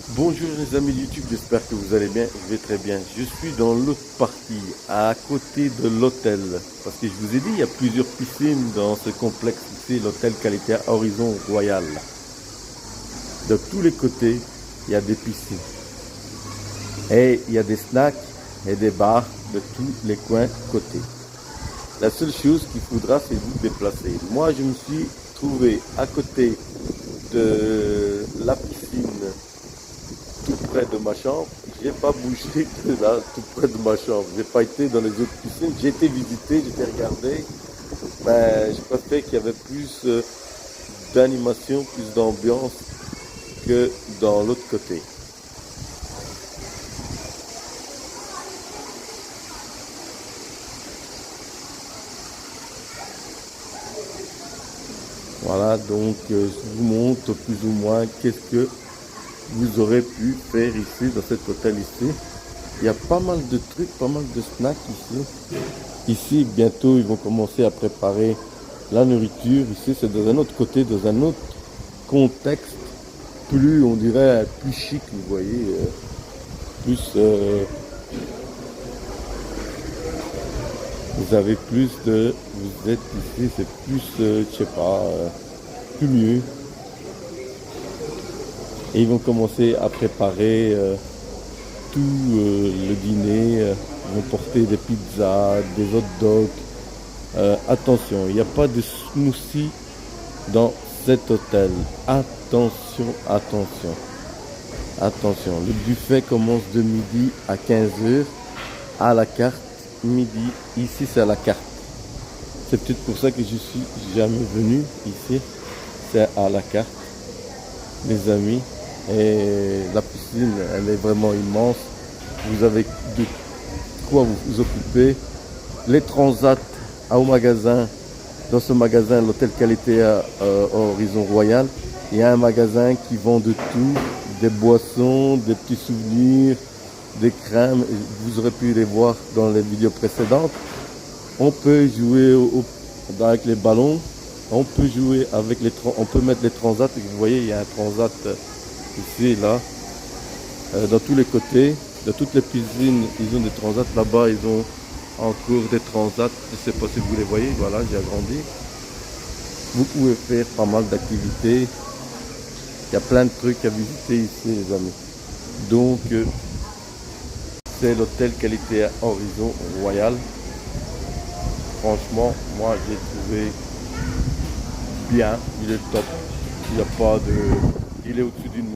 Bonjour les amis de YouTube, j'espère que vous allez bien, je vais très bien. Je suis dans l'autre partie, à côté de l'hôtel. Parce que je vous ai dit, il y a plusieurs piscines dans ce complexe ici, l'hôtel Qualité Horizon Royal. De tous les côtés, il y a des piscines. Et il y a des snacks et des bars de tous les coins côtés. La seule chose qu'il faudra, c'est vous déplacer. Moi, je me suis trouvé à côté de la piscine tout près de ma chambre. J'ai pas bougé de là, tout près de ma chambre. J'ai pas été dans les autres piscines. J'ai été visité, j'ai été regardé. Mais je préfère qu'il y avait plus d'animation, plus d'ambiance que dans l'autre côté. Voilà, donc je vous montre plus ou moins qu'est-ce que vous aurez pu faire ici, dans cet hôtel ici. Il y a pas mal de trucs, pas mal de snacks ici. Ici, bientôt, ils vont commencer à préparer la nourriture. Ici, c'est dans un autre côté, dans un autre contexte, plus, on dirait, plus chic, vous voyez, plus, vous avez plus de, vous êtes ici, c'est plus, je sais pas, plus mieux. Et ils vont commencer à préparer tout le dîner. Ils vont porter des pizzas, des hot dogs. Attention, il n'y a pas de smoothie dans cet hôtel. Attention, attention, attention. Le buffet commence de midi à 15 heures à la carte. Midi, ici c'est à la carte. C'est peut-être pour ça que je suis jamais venu ici. C'est à la carte, les amis. Et la piscine, elle est vraiment immense. Vous avez de quoi vous occuper. Les transats au magasin. Dans ce magasin, l'hôtel Qualité Horizon Royal, il y a un magasin qui vend de tout, des boissons, des petits souvenirs, des crèmes. Vous aurez pu les voir dans les vidéos précédentes. On peut jouer avec les ballons. On peut jouer avec on peut mettre les transats. Vous voyez, il y a un transat ici et là, dans tous les côtés. De toutes les piscines, ils ont des transats. Là-bas, ils ont encore des transats. Je ne sais pas si vous les voyez. Voilà, j'ai agrandi. Vous pouvez faire pas mal d'activités. Il y a plein de trucs à visiter ici, les amis. Donc, c'est l'hôtel Qualité Horizon Royal. Franchement, moi, j'ai trouvé bien. Il est top. Il n'y a pas de... Il est au-dessus d'une